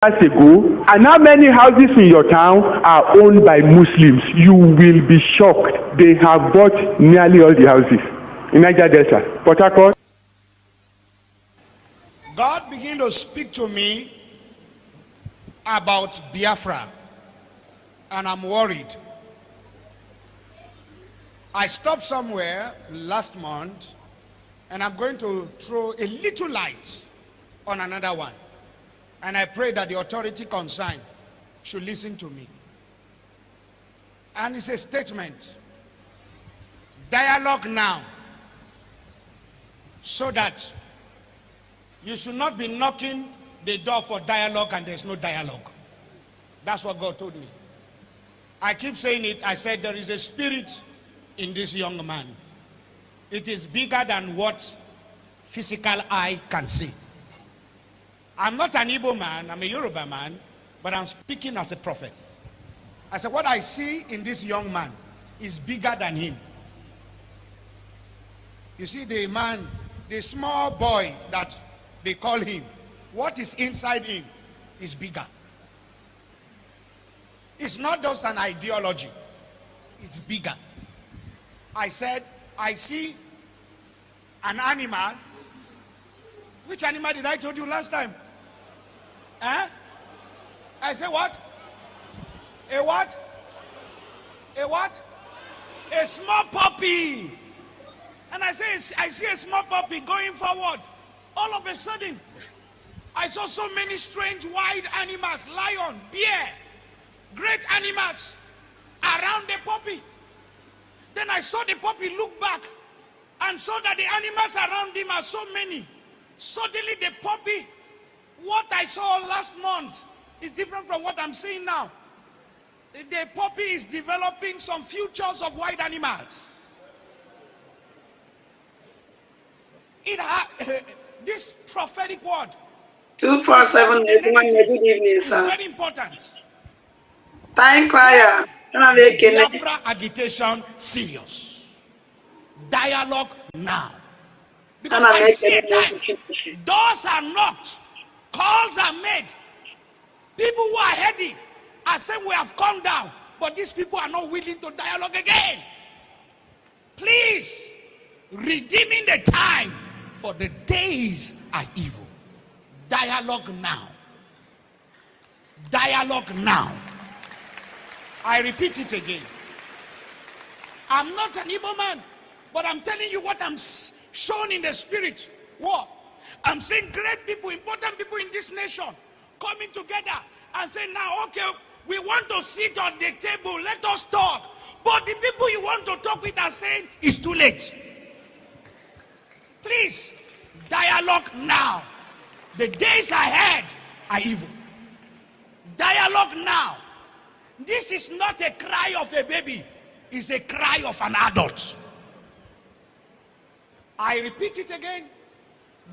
years ago, and how many houses in your town are owned by Muslims? You will be shocked. They have bought nearly all the houses in Niger Delta, Port Harcourt. God began to speak to me about Biafra, and I'm worried. I stopped somewhere last month, and I'm going to throw a little light on another one. And I pray that the authority concerned should listen to me. And it's a statement. Dialogue now, so that you should not be knocking the door for dialogue and there's no dialogue. That's what God told me. I keep saying it. I said there is a spirit in this young man. It is bigger than what physical eye can see. I'm not an Igbo man, I'm a Yoruba man, but I'm speaking as a prophet. I said what I see in this young man is bigger than him. You see the man, the small boy that they call him, what is inside him is bigger. It's not just an ideology, it's bigger. I said, I see an animal. Which animal did I told you last time? Huh? I said what? A what? A what? A small puppy. And I say, I see a small puppy going forward. All of a sudden, I saw so many strange wild animals, lion, bear, great animals around the puppy. Then I saw the puppy look back and saw that the animals around him are so many. Suddenly the puppy, what I saw last month is different from what I'm seeing now. The puppy is developing some futures of wild animals. This prophetic word 247 good evening, sir. Very important. Thank you. Biafra agitation serious. Dialogue now. Because I see a time. Doors are knocked. Calls are made. People who are heady are saying we have come down. But these people are not willing to dialogue again. Please, redeeming the time, for the days are evil. Dialogue now. Dialogue now. I repeat it again. I'm not an Igbo man, but I'm telling you what I'm shown in the spirit. What? I'm seeing great people, important people in this nation coming together and saying, now, okay, we want to sit on the table, let us talk. But the people you want to talk with are saying, it's too late. Please, dialogue now. The days ahead are evil. Dialogue now. This is not a cry of a baby. It's a cry of an adult. I repeat it again.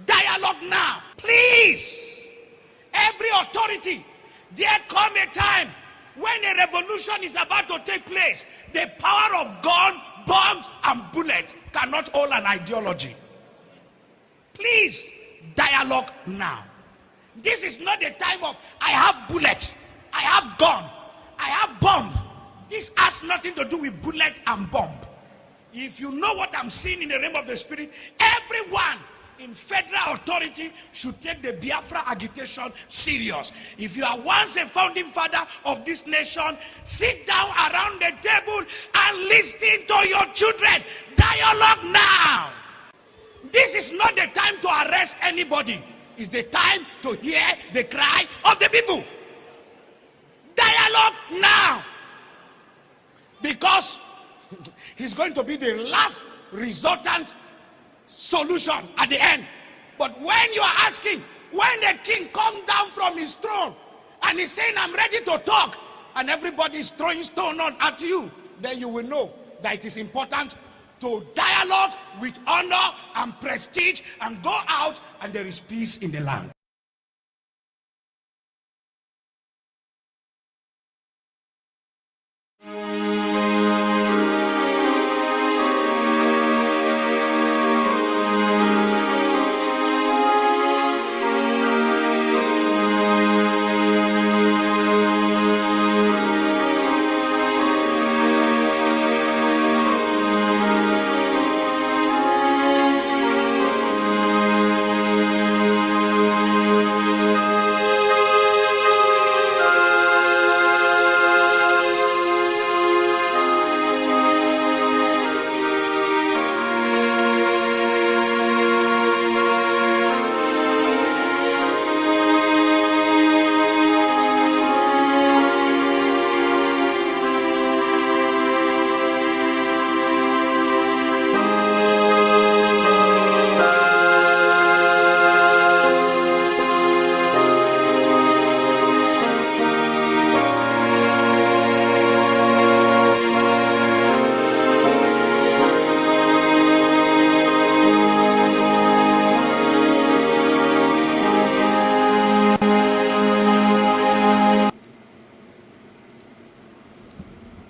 Dialogue now. Please. Every authority. There come a time when a revolution is about to take place. The power of gun, bombs, and bullets cannot hold an ideology. Please, dialogue now. This is not the time of, I have bullet, I have gun, I have bomb. This has nothing to do with bullet and bomb. If you know what I'm seeing in the realm of the spirit, everyone in federal authority should take the Biafra agitation serious. If you are once a founding father of this nation, sit down around the table and listen to your children. Dialogue now. This is not the time to arrest anybody. It's the time to hear the cry of the people. Dialogue now. Because he's going to be the last resultant solution at the end. But when you are asking, when the king comes down from his throne and he's saying, I'm ready to talk, and everybody is throwing stone at you, then you will know that it is important to dialogue with honor and prestige and go out and there is peace in the land.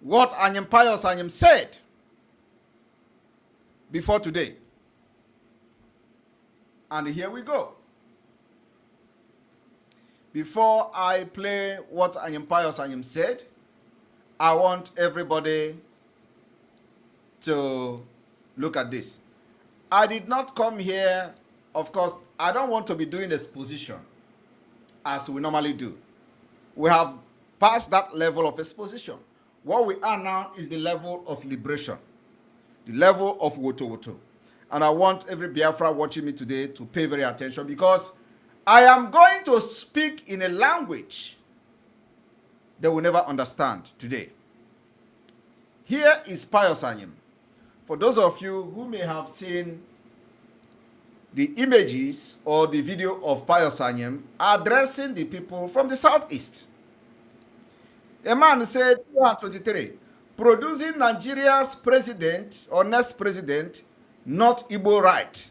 what Anyim Pius Anyim said before today. And here we go. Before I play what Anyim Pius Anyim said, I want everybody to look at this. I did not come here, of course, I don't want to be doing exposition as we normally do. We have passed that level of exposition. What we are now is the level of liberation, the level of woto woto. And I want every Biafra watching me today to pay very attention, because I am going to speak in a language they will never understand today. Here is Pius Anyim. For those of you who may have seen the images or the video of Pius Anyim addressing the people from the southeast. A man said, 23, producing Nigeria's president or next president, not Igbo right.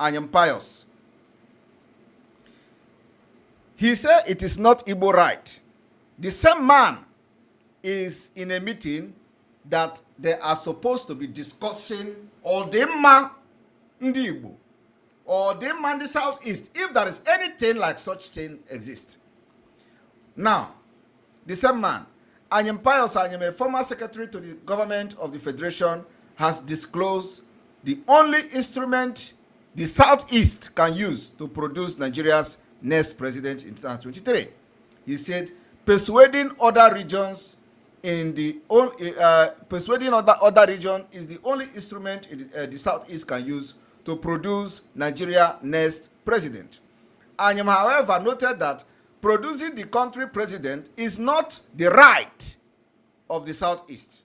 Anyim Pius. He said it is not Igbo right. The same man is in a meeting that they are supposed to be discussing all the man ndi Igbo or the man the southeast, if there is anything like such thing exists. Now, the same man, Anyim Pius Anyim, a former secretary to the government of the Federation, has disclosed the only instrument the southeast can use to produce Nigeria's next president in 2023. He said, persuading other regions in the persuading other region is the only instrument the southeast can use to produce Nigeria next president. Anyim, however, noted that producing the country president is not the right of the southeast.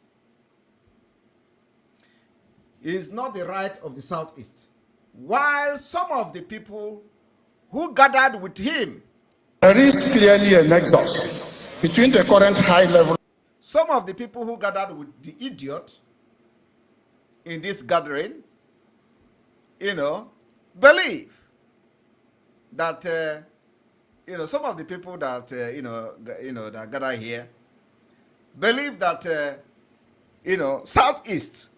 It is not the right of the southeast. While some of the people who gathered with him, there is clearly a nexus between the current high level. Some of the people who gathered with the idiot in this gathering, believe that, some of the people that, that gather here, believe that, Southeast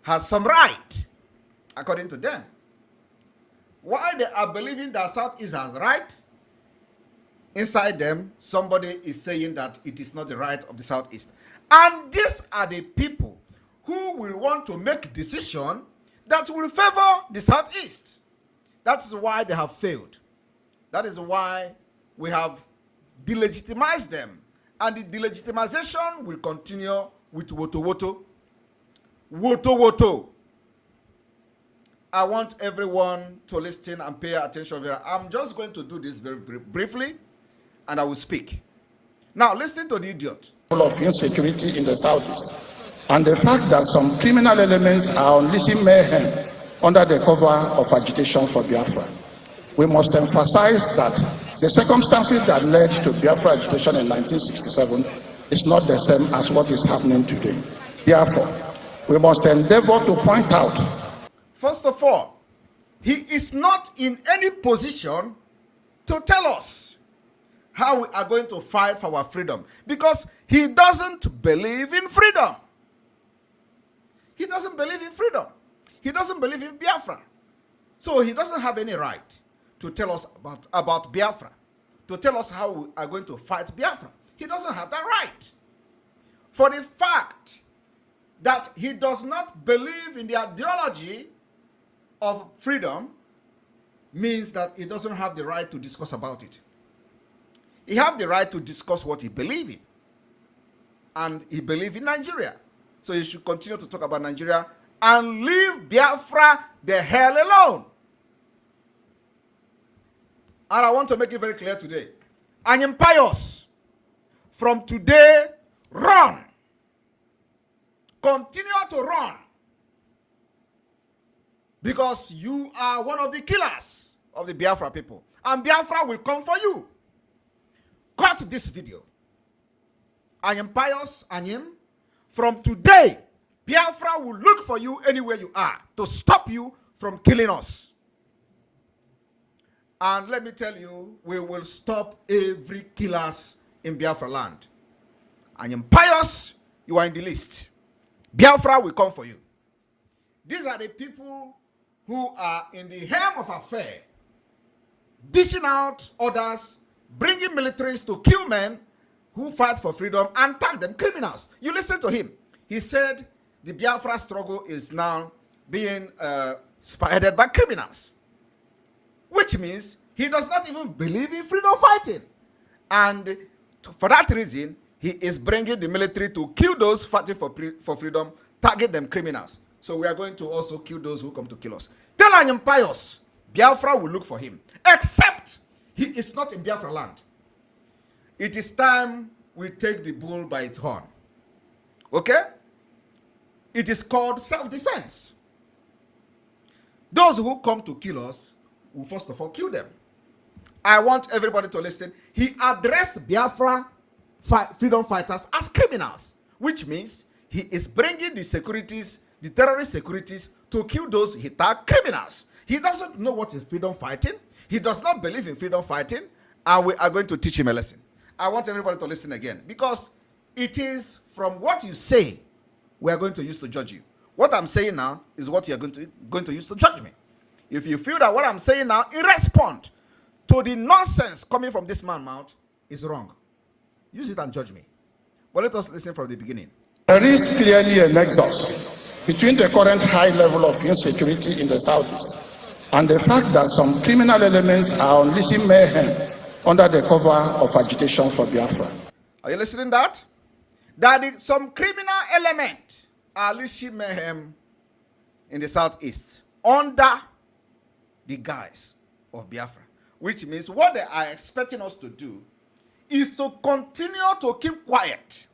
has some right, according to them. Why they are believing that Southeast has right, inside them, somebody is saying that it is not the right of the Southeast. And these are the people who will want to make decision that will favor the Southeast. That is why they have failed. That is why we have delegitimized them. And the delegitimization will continue with woto woto. Woto woto. I want everyone to listen and pay attention. I'm just going to do this very briefly, and I will speak. Now, listen to the idiot. Of insecurity in the southeast, and the fact that some criminal elements are unleashing mayhem under the cover of agitation for Biafra. We must emphasize that the circumstances that led to Biafra agitation in 1967 is not the same as what is happening today. Therefore, we must endeavor to point out. First of all, he is not in any position to tell us how we are going to fight for our freedom, because he doesn't believe in freedom. He doesn't believe in freedom. He doesn't believe in Biafra. So he doesn't have any right to tell us about Biafra, to tell us how we are going to fight Biafra. He doesn't have that right. For the fact that he does not believe in the ideology of freedom means that he doesn't have the right to discuss about it. He has the right to discuss what he believes in. And he believes in Nigeria. So he should continue to talk about Nigeria and leave Biafra the hell alone. And I want to make it very clear today. Anyim Pius, from today, run. Continue to run. Because you are one of the killers of the Biafra people. And Biafra will come for you. Cut this video. Anyim Pius Anyim, from today, Biafra will look for you anywhere you are to stop you from killing us. And let me tell you, we will stop every killers in Biafra land. Anyim Pius you are in the list. Biafra will come for you. These are the people who are in the helm of affair, dishing out orders, bringing militaries to kill men who fight for freedom and tag them criminals. You listen to him. He said the Biafra struggle is now being spearheaded by criminals, which means he does not even believe in freedom fighting. And for that reason, he is bringing the military to kill those fighting for freedom, target them criminals. So we are going to also kill those who come to kill us. Tell Anyam Pius, Biafra will look for him, except he is not in Biafra land. It is time we take the bull by its horn. Okay? It is called self-defense. Those who come to kill us will first of all kill them. I want everybody to listen. He addressed Biafra freedom fighters as criminals, which means he is bringing the securities, the terrorist securities, to kill those he tagged criminals. He doesn't know what is freedom fighting. He does not believe in freedom fighting, and we are going to teach him a lesson. I want everybody to listen again, because it is from what you say we are going to use to judge you. What I'm saying now is what you are going to use to judge me. If you feel that what I'm saying now in response to the nonsense coming from this man's mouth is wrong, use it and judge me. But let us listen from the beginning. There is clearly a nexus between the current high level of insecurity in the southeast and the fact that some criminal elements are unleashing mayhem under the cover of agitation for Biafra. Are you listening to that? That some criminal element are unleashing mayhem in the southeast under the guise of Biafra, which means what they are expecting us to do is to continue to keep quiet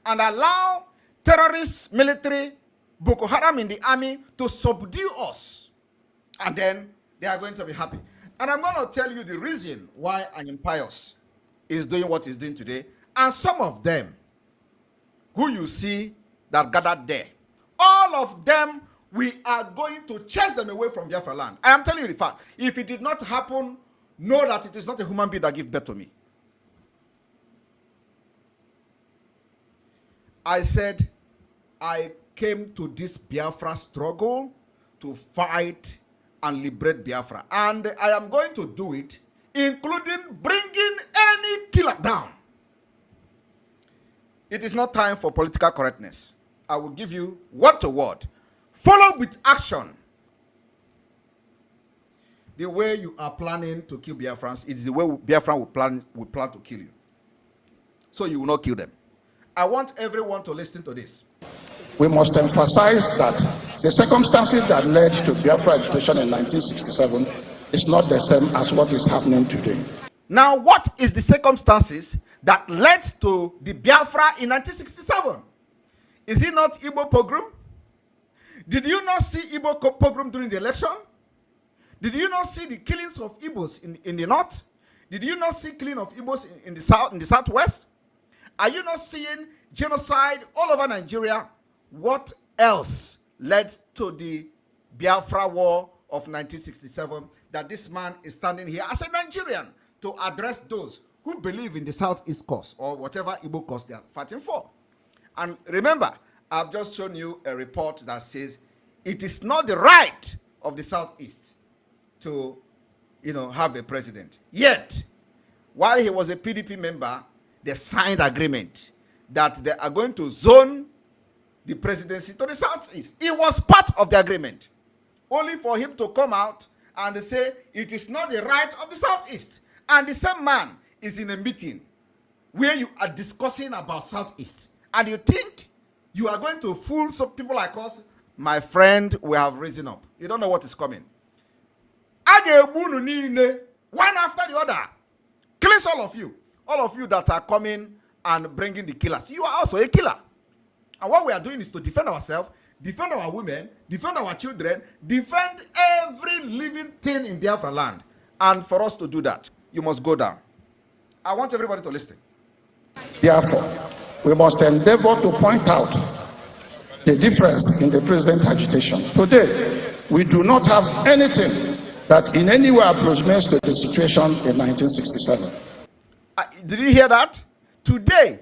and allow terrorists, military, Boko Haram in the army to subdue us, and then they are going to be happy. And I'm going to tell you the reason why Anyam Pius is doing what he's doing today, and some of them who you see that gathered there, all of them, we are going to chase them away from Biafra land. I am telling you the fact. If it did not happen, know that it is not a human being that gives birth to me. I said I came to this Biafra struggle to fight and liberate Biafra, and I am going to do it, including bringing any killer down. It is not time for political correctness. I will give you word to word, follow with action. The way you are planning to kill Biafrans is the way Biafra will plan to kill you. So you will not kill them. I want everyone to listen to this. We must emphasize that the circumstances that led to Biafra agitation in 1967 is not the same as what is happening today. Now, what is the circumstances that led to the Biafra in 1967? Is it not Igbo pogrom? Did you not see Igbo pogrom during the election? Did you not see the killings of Igbos in the north? Did you not see killing of Igbos in the south, in the southwest? Are you not seeing genocide all over Nigeria? What else led to the Biafra war of 1967 that this man is standing here as a Nigerian to address those who believe in the Southeast cause or whatever Igbo cause they are fighting for? And remember, I've just shown you a report that says it is not the right of the Southeast to, have a president. Yet, while he was a PDP member, they signed agreement that they are going to zone the presidency to the Southeast. It was part of the agreement. Only for him to come out and say it is not the right of the Southeast. And the same man is in a meeting where you are discussing about Southeast. And you think you are going to fool some people like us? My friend, we have risen up. You don't know what is coming. One after the other. Kills all of you. All of you that are coming and bringing the killers. You are also a killer. And what we are doing is to defend ourselves, defend our women, defend our children, defend every living thing in Biafra land. And for us to do that, you must go down. I want everybody to listen. Therefore, we must endeavor to point out the difference in the present agitation. Today, we do not have anything that in any way approximates to the situation in 1967. Did you hear that? Today,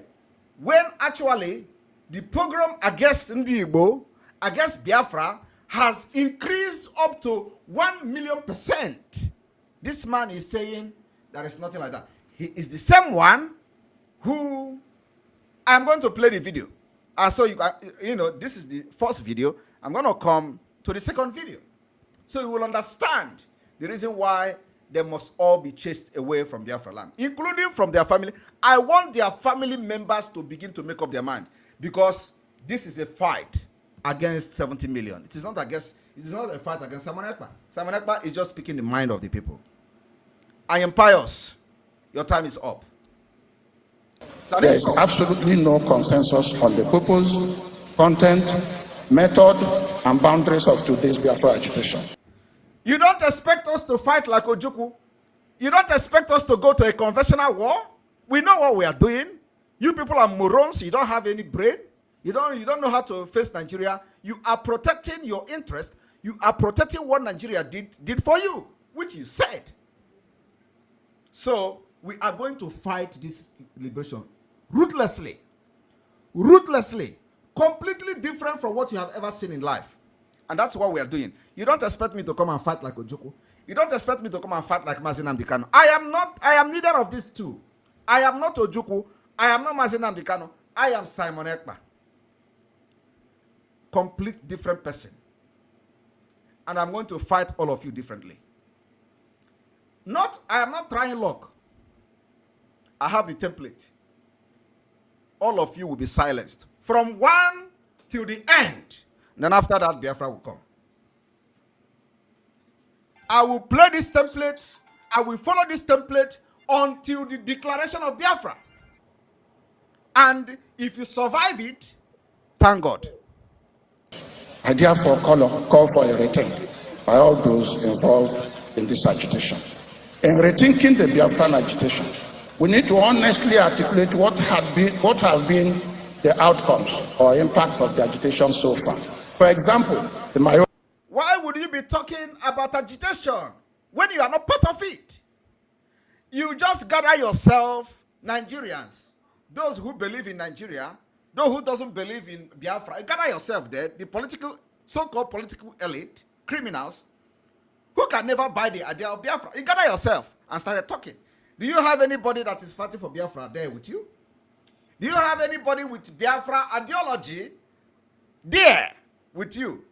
when actually the pogrom against Ndi Igbo, against Biafra, has increased up to 1,000,000%. This man is saying there is nothing like that. He is the same one who, I'm going to play the video. And so, this is the first video. I'm going to come to the second video. So you will understand the reason why they must all be chased away from Biafra land, including from their family. I want their family members to begin to make up their mind, because this is a fight against 70 million. It is not a fight against Simon Ekpa. Simon Ekpa is just speaking the mind of the people. I am pious. Your time is up. So there is absolutely no consensus on the purpose, content, method, and boundaries of today's Biafra agitation. You don't expect us to fight like Ojukwu. You don't expect us to go to a conventional war. We know what we are doing. You people are morons. You don't have any brain. You don't know how to face Nigeria. You are protecting your interest. You are protecting what Nigeria did for you, which you said. So we are going to fight this liberation ruthlessly, completely different from what you have ever seen in life. And that's what we are doing. You don't expect me to come and fight like Ojukwu. You don't expect me to come and fight like Mazi Nnamdi Kanu. I am neither of these two. I am not Ojukwu. I am not Mazi Nnamdi Kanu. I am Simon Ekpa. Complete different person. And I'm going to fight all of you differently. I am not trying luck. I have the template. All of you will be silenced from 1 till the end. Then after that, Biafra will come. I will play this template. I will follow this template until the declaration of Biafra. And if you survive it, thank God. I therefore call for a return by all those involved in this agitation. In rethinking the Biafran agitation, we need to honestly articulate what have been the outcomes or impact of the agitation so far. For example, why would you be talking about agitation when you are not part of it? You just gather yourself, Nigerians, those who believe in Nigeria, those who doesn't believe in Biafra. You gather yourself there, the so-called political elite, criminals, who can never buy the idea of Biafra. You gather yourself and started talking. Do you have anybody that is fighting for Biafra there with you? Do you have anybody with Biafra ideology there with you?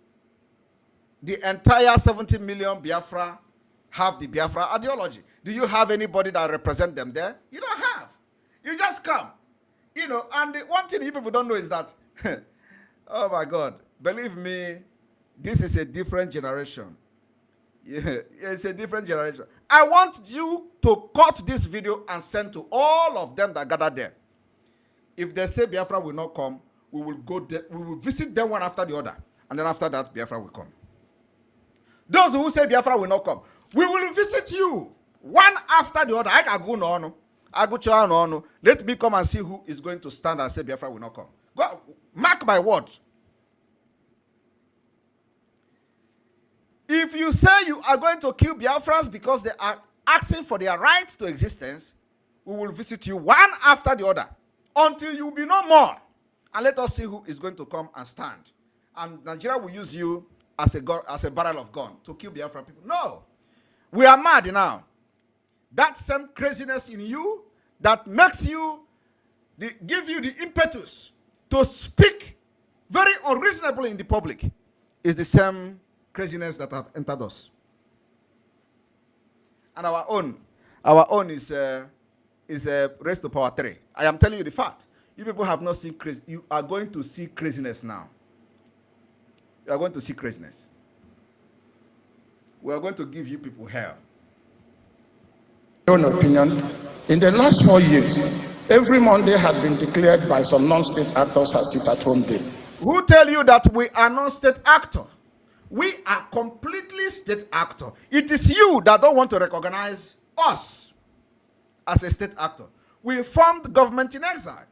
The entire 70 million Biafra have the Biafra ideology. Do you have anybody that represent them there? You don't have. You just come. And the one thing you people don't know is that, oh my God, believe me, this is a different generation. Yeah, it's a different generation. I want you to cut this video and send to all of them that gathered there. If they say Biafra will not come, we will go there, we will visit them one after the other. And then after that, Biafra will come. Those who say Biafra will not come, we will visit you one after the other. I can go no. I go no. Let me come and see who is going to stand and say Biafra will not come. Go, mark my words. If you say you are going to kill Biafrans because they are asking for their right to existence, we will visit you one after the other until you be no more. And let us see who is going to come and stand. And Nigeria will use you as a barrel of gun to kill Biafran people. No. We are mad now. That same craziness in you that makes you, give you the impetus to speak very unreasonably in the public is the same craziness that have entered us. And our own is raised to power 3. I am telling you the fact. You people have not seen crazy. You are going to see craziness now. You are going to see craziness. We are going to give you people hell. My own opinion, in the last 4 years, every Monday has been declared by some non-state actors as sit-at-home day. Who tell you that we are non-state actor? We are completely state actor. It is you that don't want to recognize us as a state actor. We formed government in exile.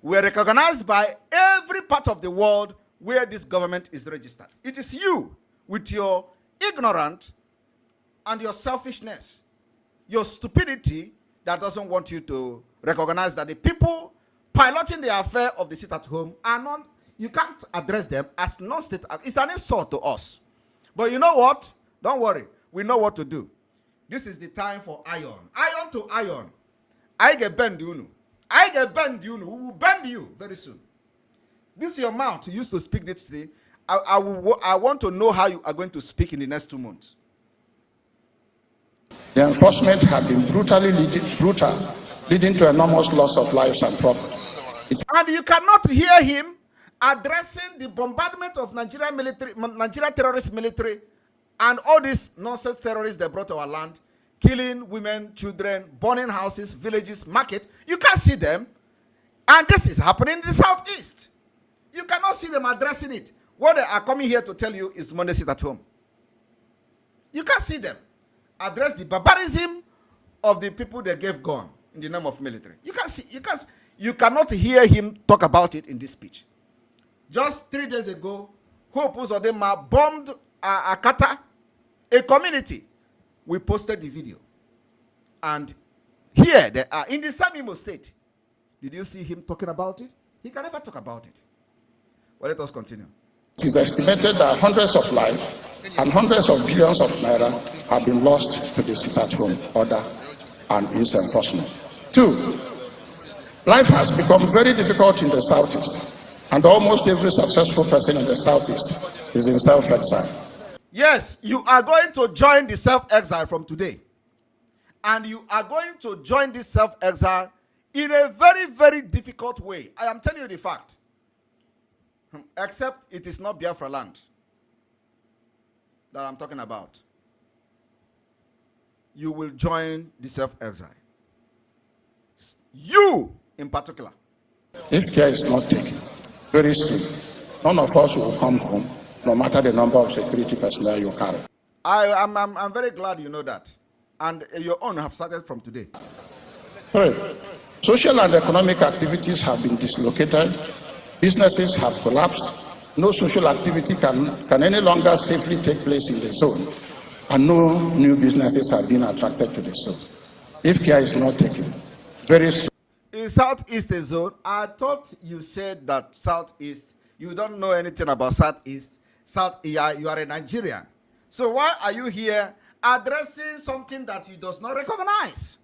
We are recognized by every part of the world where this government is registered. It is you with your ignorance and your selfishness, your stupidity that doesn't want you to recognize that the people piloting the affair of the sit-at-home are not, you can't address them as non-state. It's an insult to us. But you know what? Don't worry. We know what to do. This is the time for iron. Iron to iron. I get bend you. I get bend you. We will bend you very soon. This is your mouth you used to speak this thing. I want to know how you are going to speak in the next 2 months. The enforcement have been brutal, leading to enormous loss of lives and property. And you cannot hear him addressing the bombardment of Nigeria terrorist military and all these nonsense terrorists they brought to our land, killing women, children, burning houses, villages, market. You can't see them. And this is happening in the southeast. You cannot see them addressing it. What they are coming here to tell you is Monday sit at home. You can't see them address the barbarism of the people they gave gun in the name of military. You cannot hear him talk about it in this speech. Just 3 days ago, Hope Uzodinma bombed Akata, a community. We posted the video. And here they are in the same Imo state. Did you see him talking about it? He can never talk about it. Well, let us continue. It is estimated that hundreds of lives and hundreds of billions of naira have been lost to the sit-at-home order and its enforcement. 2, life has become very difficult in the southeast, and almost every successful person in the southeast is in self-exile. Yes, you are going to join the self-exile from today. And you are going to join this self-exile in a very, very difficult way. I am telling you the fact. Except it is not Biafra land that I'm talking about. You will join the self-exile. You, in particular. If care is not taken, very soon, none of us will come home, no matter the number of security personnel you carry. I'm very glad you know that. And your own have started from today. 3, social and economic activities have been dislocated. Businesses have collapsed. No social activity can any longer safely take place in the zone, and no new businesses have been attracted to the zone. If care is not taken, very soon. In Southeast zone, I thought you said that Southeast, you don't know anything about Southeast. You are a Nigerian. So why are you here addressing something that you does not recognize?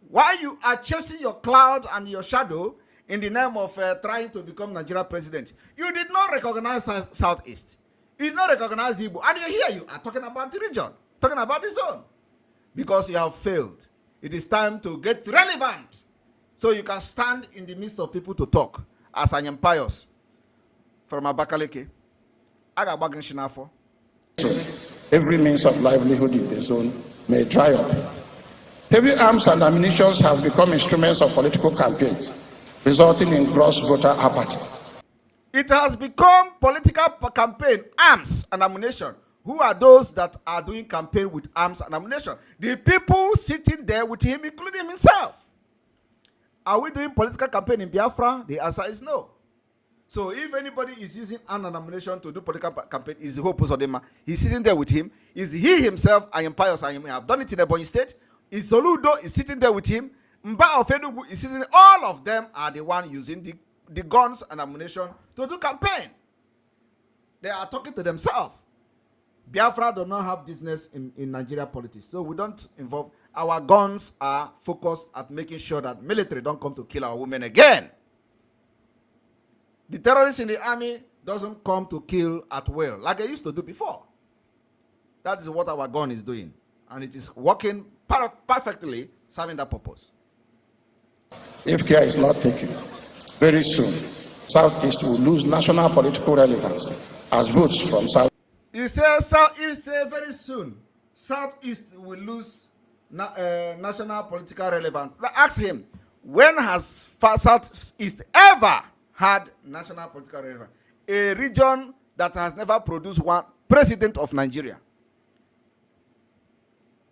Why you are chasing your cloud and your shadow in the name of trying to become Nigeria president? You did not recognize Southeast. You did not recognize Igbo. And you're here, you are talking about the region, talking about the zone. Because you have failed. It is time to get relevant. So you can stand in the midst of people to talk. As I am pious. From Abakaleke. Agabagin Shinafo. Every means of livelihood in the zone may dry up. Heavy arms and ammunition have become instruments of political campaigns, resulting in gross voter apathy. It has become political campaign, arms and ammunition. Who are those that are doing campaign with arms and ammunition? The people sitting there with him, including himself. Are we doing political campaign in Biafra? The answer is no. So if anybody is using arms and ammunition to do political campaign, is Hope Uzodinma. He's sitting there with him. Is he himself, I am pious, I have done it in Ebonyi State. Is Soludo is sitting there with him. Mba of Enugu is sitting there. All of them are the one using the guns and ammunition to do campaign. They are talking to themselves. Biafra do not have business in Nigeria politics. So we don't involve. Our guns are focused at making sure that military don't come to kill our women again. The terrorists in the army doesn't come to kill at will like they used to do before. That is what our gun is doing. And it is working perfectly, serving that purpose. If care is not taken, very soon, Southeast will lose national political relevance as votes from South. He says very soon, Southeast will lose national political relevance. Ask him, when has Southeast ever had national political relevance? A region that has never produced one president of Nigeria.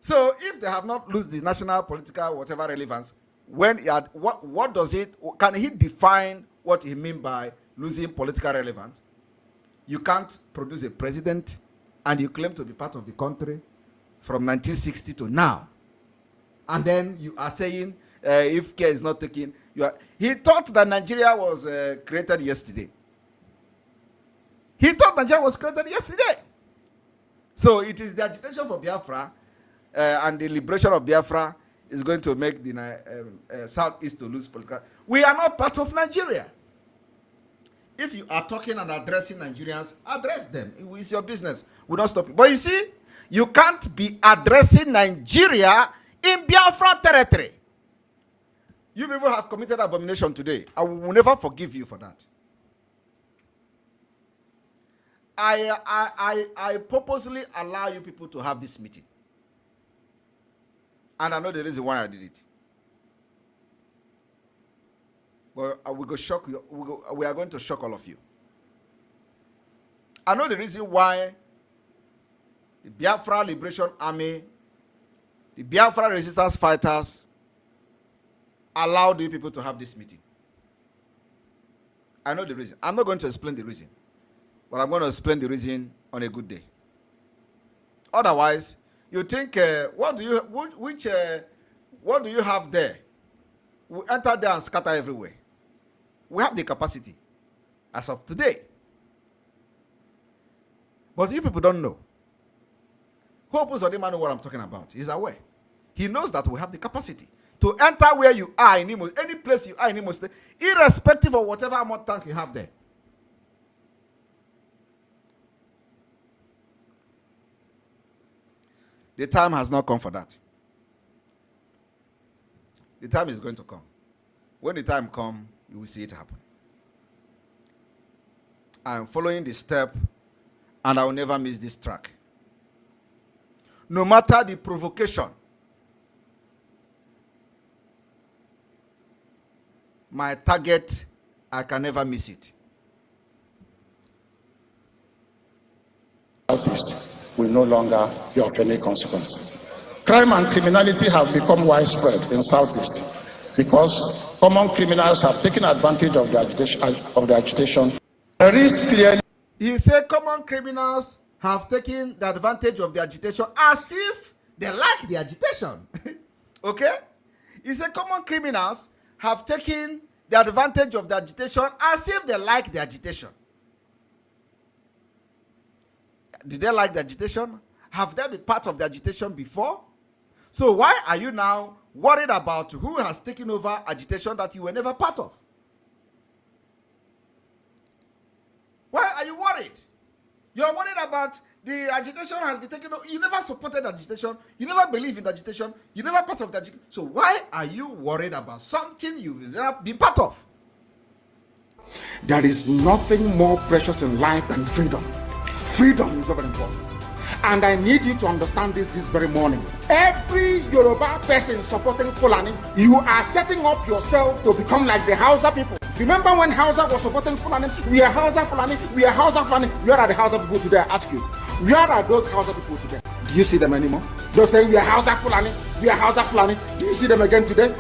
So if they have not lost the national political whatever relevance, when he had, what does it, can he define what he mean by losing political relevance? You can't produce a president and you claim to be part of the country from 1960 to now. And then you are saying if care is not taken, he thought that Nigeria was created yesterday. He thought Nigeria was created yesterday. So it is the agitation for Biafra and the liberation of Biafra is going to make the Southeast to lose political. We are not part of Nigeria. If you are talking and addressing Nigerians, address them. It's your business. We don't stop you. But you see, you can't be addressing Nigeria in Biafra territory. You people have committed abomination today. I will never forgive you for that. I purposely allow you people to have this meeting. And I know the reason why I did it. But we go shock you. We are going to shock all of you. I know the reason why the Biafra Liberation Army, the Biafra resistance fighters allowed you people to have this meeting. I know the reason. I'm not going to explain the reason, but I'm going to explain the reason on a good day. Otherwise, you think what do you have there? We enter there and scatter everywhere. We have the capacity as of today. But you people don't know. Hope Uzodimma knows what I'm talking about. He's aware. He knows that we have the capacity to enter where you are in Imo, any place you are in Imo State, irrespective of whatever amount tank you have there. The time has not come for that. The time is going to come. When the time comes, you will see it happen. I am following the step, and I will never miss this track. No matter the provocation, my target, I can never miss it. Southeast will no longer be of any consequence. Crime and criminality have become widespread in Southeast because common criminals have taken advantage of the agitation. There is clearly. He said common criminals have taken the advantage of the agitation as if they like the agitation. Okay? He said common criminals have taken the advantage of the agitation as if they like the agitation. Did they like the agitation? Have they been part of the agitation before? So why are you now worried about who has taken over agitation that you were never part of? Why are you worried? You're worried about the agitation has been taken over. You never supported agitation. You never believed in agitation. You never part of the agitation. So why are you worried about something you will never be part of? There is nothing more precious in life than freedom. Freedom is very important. And I need you to understand this very morning. Every Yoruba person supporting Fulani, you are setting up yourself to become like the Hausa people. Remember when Hausa was supporting Fulani? We are Hausa Fulani, we are Hausa Fulani. Where are the Hausa people today? I ask you. Where are those Hausa people today? Do you see them anymore? They're saying we are Hausa Fulani, we are Hausa Fulani. Do you see them again today?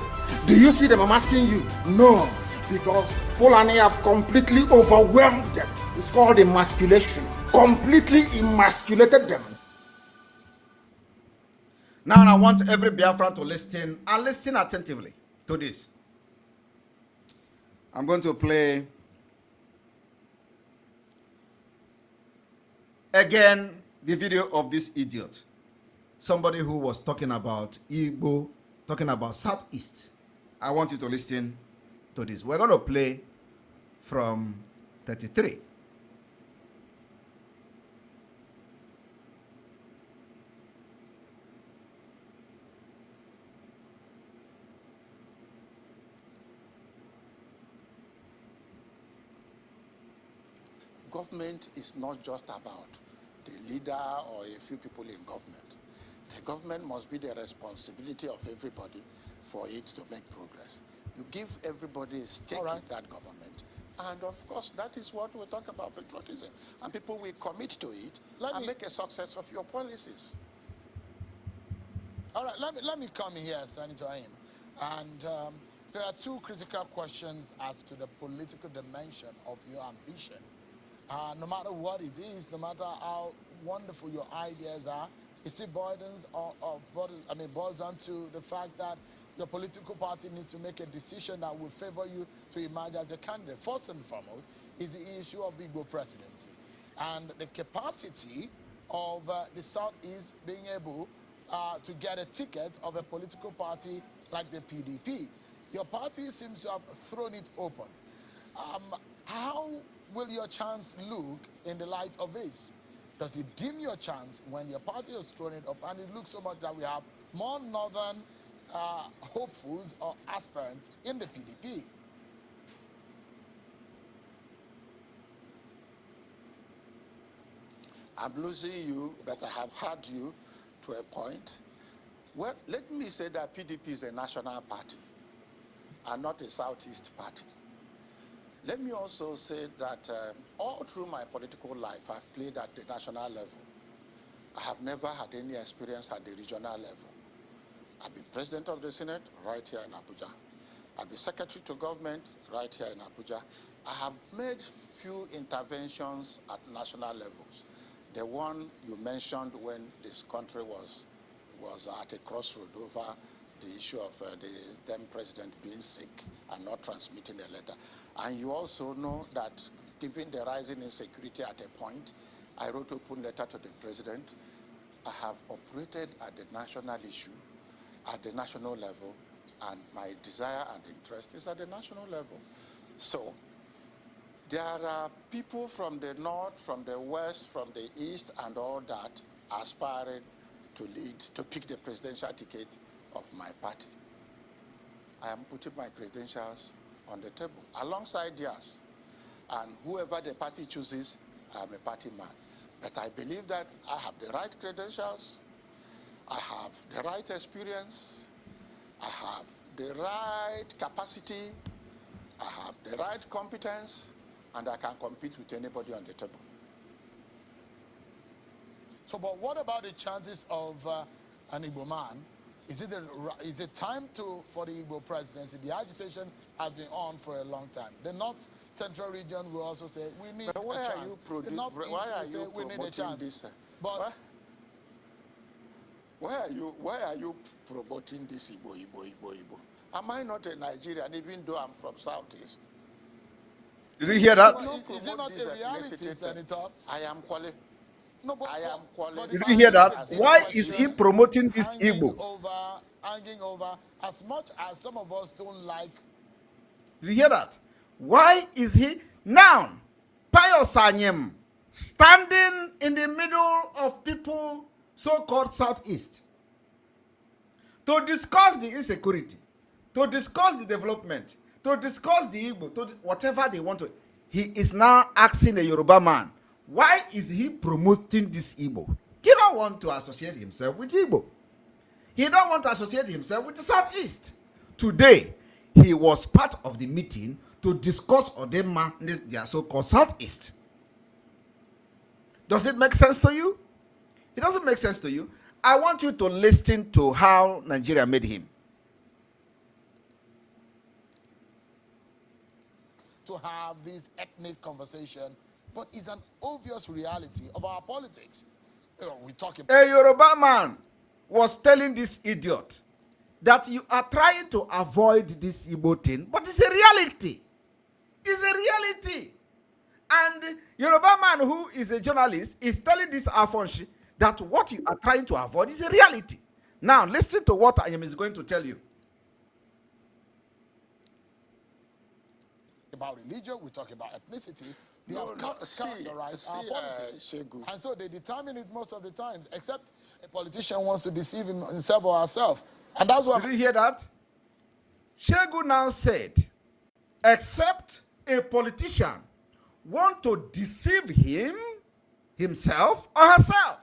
Do you see them? I'm asking you. No, because Fulani have completely overwhelmed them. It's called emasculation. Completely emasculated them. Now I want every Biafran to listen and listen attentively to this. I'm going to play again the video of this idiot. Somebody who was talking about Igbo, talking about Southeast. I want you to listen to this. We're going to play from 33. Government is not just about the leader or a few people in government. The government must be the responsibility of everybody for it to make progress. You give everybody a stake in that government. And of course, that is what we talk about patriotism. And people will commit to it and make a success of your policies. All right, let me come here, Senator Aim. And there are two critical questions as to the political dimension of your ambition. No matter what it is, no matter how wonderful your ideas are, it still boils down to the fact that your political party needs to make a decision that will favor you to emerge as a candidate. First and foremost is the issue of Igbo presidency and the capacity of the Southeast being able to get a ticket of a political party like the PDP. Your party seems to have thrown it open. How will your chance look in the light of this? Does it dim your chance when your party is throwing it up and it looks so much that we have more northern hopefuls or aspirants in the PDP? I'm losing you, but I have heard you to a point. Well, let me say that PDP is a national party and not a Southeast party. Let me also say that all through my political life, I've played at the national level. I have never had any experience at the regional level. I've been president of the Senate right here in Abuja. I've been secretary to government right here in Abuja. I have made few interventions at national levels. The one you mentioned when this country was at a crossroad over the issue of the then president being sick and not transmitting a letter. And you also know that given the rising insecurity at a point, I wrote an open letter to the president. I have operated at the national issue, at the national level, and my desire and interest is at the national level. So there are people from the north, from the west, from the east, and all that aspiring to lead, to pick the presidential ticket of my party. I am putting my credentials on the table alongside theirs. And whoever the party chooses, I am a party man. But I believe that I have the right credentials, I have the right experience, I have the right capacity, I have the right competence, and I can compete with anybody on the table. So, but what about the chances of an Igbo man? Is it time for the Igbo presidency? The agitation has been on for a long time. The North Central region will also say we need a chance. The Northeast will say we need a chance. This, but why are you promoting this Igbo? Am I not a Nigerian even though I'm from Southeast? Did you hear that? Is it not a reality, Senator? I am qualified. No, but, I am qualified. Did you hear that? Why is he promoting this Igbo? Hanging over, as much as some of us don't like. Did you hear that? Why is he now, Pius Anyem, standing in the middle of people so-called Southeast to discuss the insecurity, to discuss the development, to discuss the Igbo, to whatever they want to. He is now asking a Yoruba man, why is he promoting this Igbo? He don't want to associate himself with Igbo. He don't want to associate himself with the Southeast. Today, he was part of the meeting to discuss Odema, their so-called Southeast. Does it make sense to you? It doesn't make sense to you. I want you to listen to how Nigeria made him. To have this ethnic conversation, but it's an obvious reality of our politics. We talk about a Yoruba man was telling this idiot that you are trying to avoid this Igbo thing, but it's a reality. It's a reality. And Yoruba man who is a journalist is telling this Afonshi that what you are trying to avoid is a reality. Now, listen to what I am is going to tell you. About religion, we talk about ethnicity. They have characterized our politics. And so they determine it most of the times, except a politician wants to deceive himself or herself. And that's what. Did you hear that? Shegu now said, except a politician want to deceive himself or herself.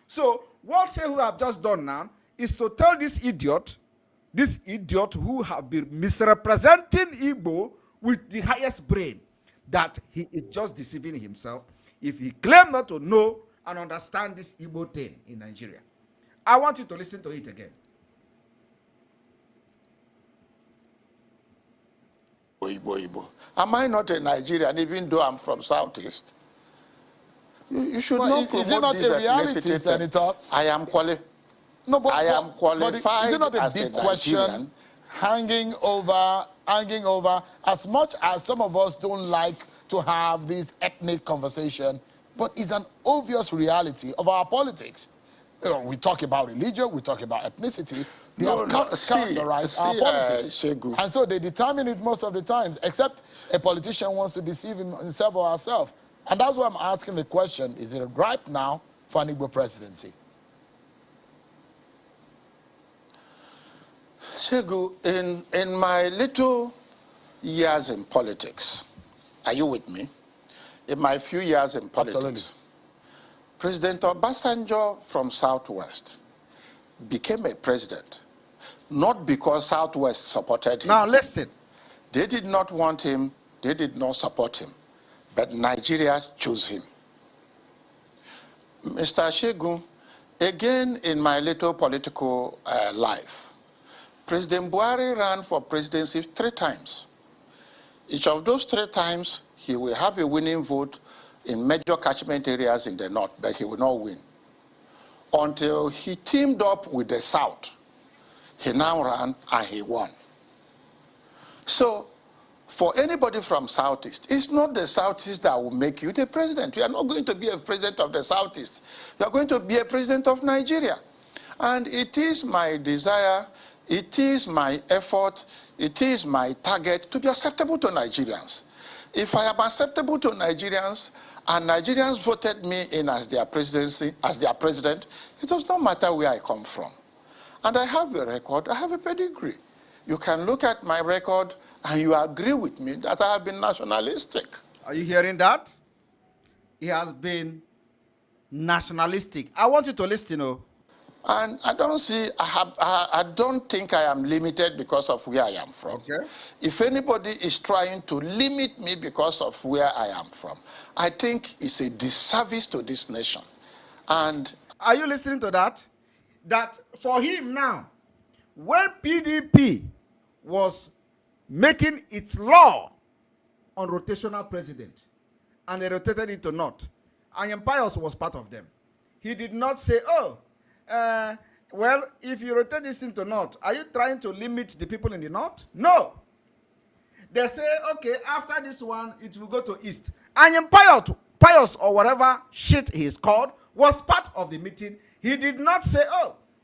So what Shegu have just done now is to tell this idiot who have been misrepresenting Igbo with the highest brain, that he is just deceiving himself if he claims not to know and understand this Igbo thing in Nigeria. I want you to listen to it again. Igbo. Am I not a Nigerian even though I'm from Southeast? You should not promote is it not this a reality, Senator? I am qualified. No, but, I am qualified but is it not a as big a question? Nigerian hanging over. As much as some of us don't like to have this ethnic conversation, but it's an obvious reality of our politics. You know, we talk about religion, we talk about ethnicity. They have characterized our politics. And so they determine it most of the times, except a politician wants to deceive himself or herself. And that's why I'm asking the question, is it ripe now for an Igbo presidency? Shegu, in my little years in politics, are you with me? In my few years in politics, Absolutely. President Obasanjo from Southwest became a president, not because Southwest supported him. Now listen. They did not want him, they did not support him, but Nigeria chose him. Mr. Shegu, again in my little political life, President Buhari ran for presidency 3 times. Each of those 3 times, he will have a winning vote in major catchment areas in the north, but he will not win. Until he teamed up with the south. He now ran and he won. So, for anybody from Southeast, it's not the Southeast that will make you the president. You are not going to be a president of the Southeast. You are going to be a president of Nigeria. And it is my desire, it is my effort, it is my target to be acceptable to Nigerians. If I am acceptable to Nigerians, and Nigerians voted me in as their presidency, as their president, it does not matter where I come from. And I have a record, I have a pedigree. You can look at my record and you agree with me that I have been nationalistic. Are you hearing that? He has been nationalistic. I want you to listen, And I don't see, I don't think I am limited because of where I am from. Okay. If anybody is trying to limit me because of where I am from, I think it's a disservice to this nation. And are you listening to that? That for him now, when PDP was making its law on rotational president, and they rotated it to North, and Pius was part of them, he did not say, well, if you rotate this into North, are you trying to limit the people in the North? No. They say, okay, after this one, it will go to East. And Pius or whatever shit he is called was part of the meeting. He did not say,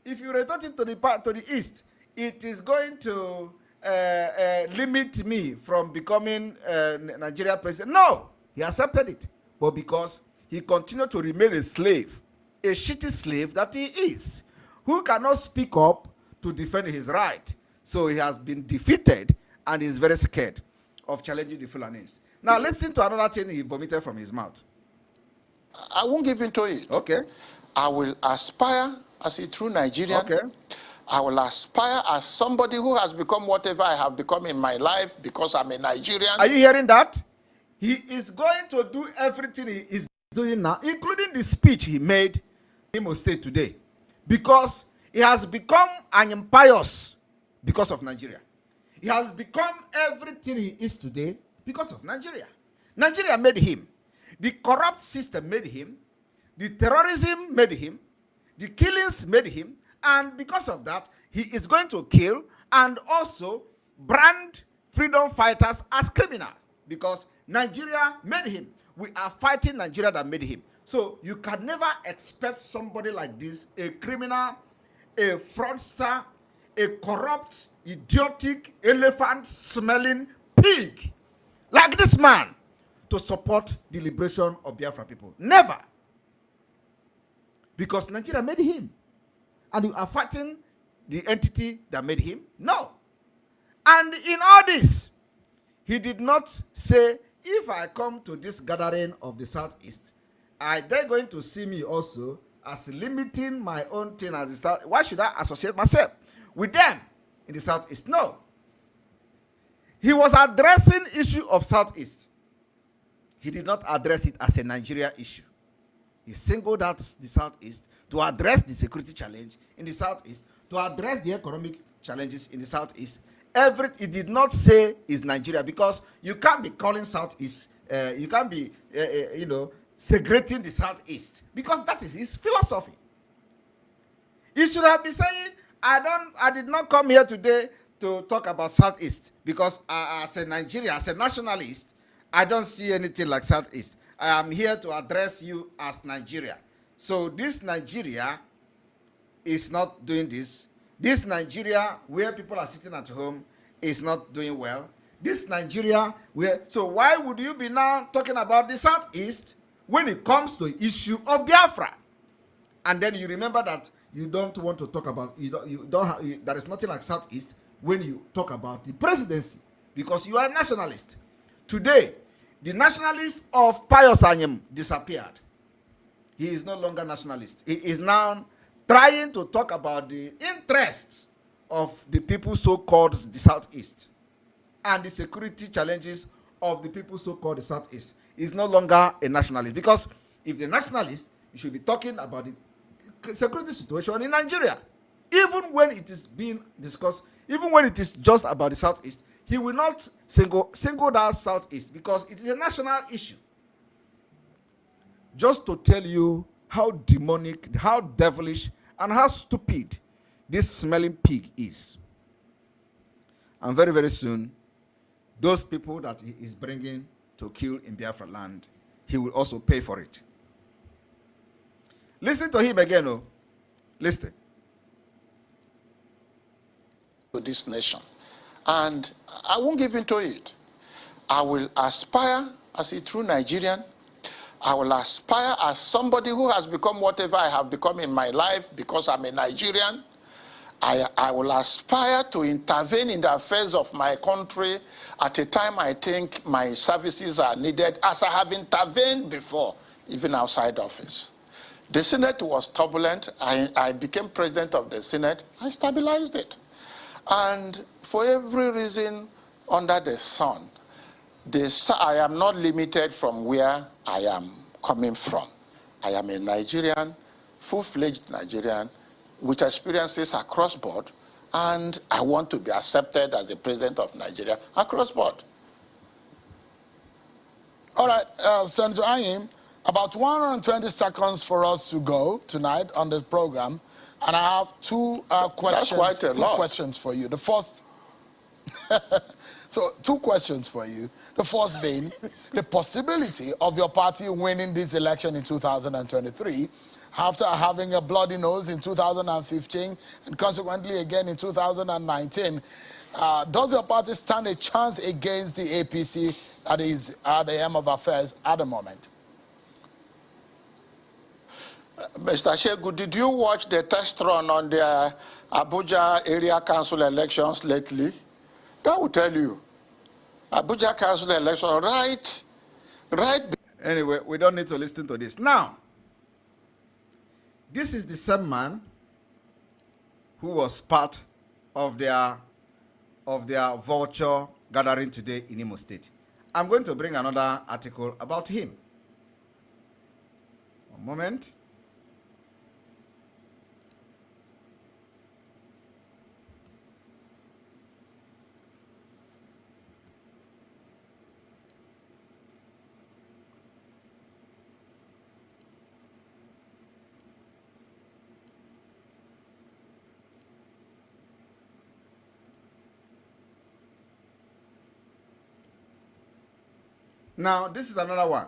if you rotate it to the East, it is going to limit me from becoming Nigeria president. No, he accepted it. But because he continued to remain a slave, a shitty slave that he is, who cannot speak up to defend his right. So he has been defeated and is very scared of challenging the Fulanis. Now listen to another thing he vomited from his mouth. I won't give in to it. Okay. I will aspire as a true Nigerian. Okay. I will aspire as somebody who has become whatever I have become in my life because I'm a Nigerian. Are you hearing that? He is going to do everything he is doing now, including the speech he made in Imo State today, because he has become an impious because of Nigeria. He has become everything he is today because of Nigeria. Nigeria made him. The corrupt system made him. The terrorism made him. The killings made him. And because of that, he is going to kill and also brand freedom fighters as criminal, because Nigeria made him. We are fighting Nigeria that made him. So you can never expect somebody like this, a criminal, a fraudster, a corrupt, idiotic, elephant-smelling pig like this man to support the liberation of Biafra people. Never. Because Nigeria made him. And you are fighting the entity that made him? No. And in all this, he did not say, if I come to this gathering of the Southeast, are they going to see me also as limiting my own thing as the South? Why should I associate myself with them in the Southeast? No. He was addressing issue of Southeast. He did not address it as a Nigeria issue. He singled out the Southeast to address the security challenge in the Southeast, to address the economic challenges in the Southeast. He did not say is Nigeria, because you can't be calling Southeast, you can't be, segregating the Southeast, because that is his philosophy. He should have been saying, I did not come here today to talk about Southeast because as a Nigerian, as a nationalist, I don't see anything like Southeast. I am here to address you as Nigeria. So this Nigeria is not doing this. This Nigeria where people are sitting at home is not doing well. This Nigeria where, so why would you be now talking about the Southeast when it comes to the issue of Biafra? And then you remember that you don't want to talk about, there is nothing like Southeast when you talk about the presidency because you are a nationalist. Today, the nationalist of Pius Anyim disappeared. He is no longer nationalist. He is now trying to talk about the interests of the people so-called the Southeast and the security challenges of the people so-called the Southeast. He is no longer a nationalist because if you're a nationalist, you should be talking about the security situation in Nigeria. Even when it is being discussed, even when it is just about the Southeast, he will not single out Southeast because it is a national issue. Just to tell you how demonic, how devilish, and how stupid this smelling pig is. And very, very soon, those people that he is bringing to kill in Biafra land, he will also pay for it. Listen to him again, oh. Listen. To this nation. And I won't give in to it. I will aspire as a true Nigerian. I will aspire as somebody who has become whatever I have become in my life because I'm a Nigerian. I will aspire to intervene in the affairs of my country at a time I think my services are needed, as I have intervened before, even outside office. The Senate was turbulent. I became president of the Senate. I stabilized it. And for every reason under the sun, I am not limited from where I am coming from. I am a Nigerian, full-fledged Nigerian, with experiences across board, and I want to be accepted as the president of Nigeria across board. All right, Senator Anyim, about 120 seconds for us to go tonight on this program, and I have two questions for you. The first, so 2 questions for you. The first being the possibility of your party winning this election in 2023 after having a bloody nose in 2015 and consequently again in 2019. Does your party stand a chance against the APC that is at the helm of affairs at the moment? Mr. Shegu, did you watch the test run on the Abuja area council elections lately? That will tell you. Abuja council election, right. Anyway, we don't need to listen to this. Now, this is the same man who was part of their vulture gathering today in Imo State. I'm going to bring another article about him. One moment. Now, this is another one.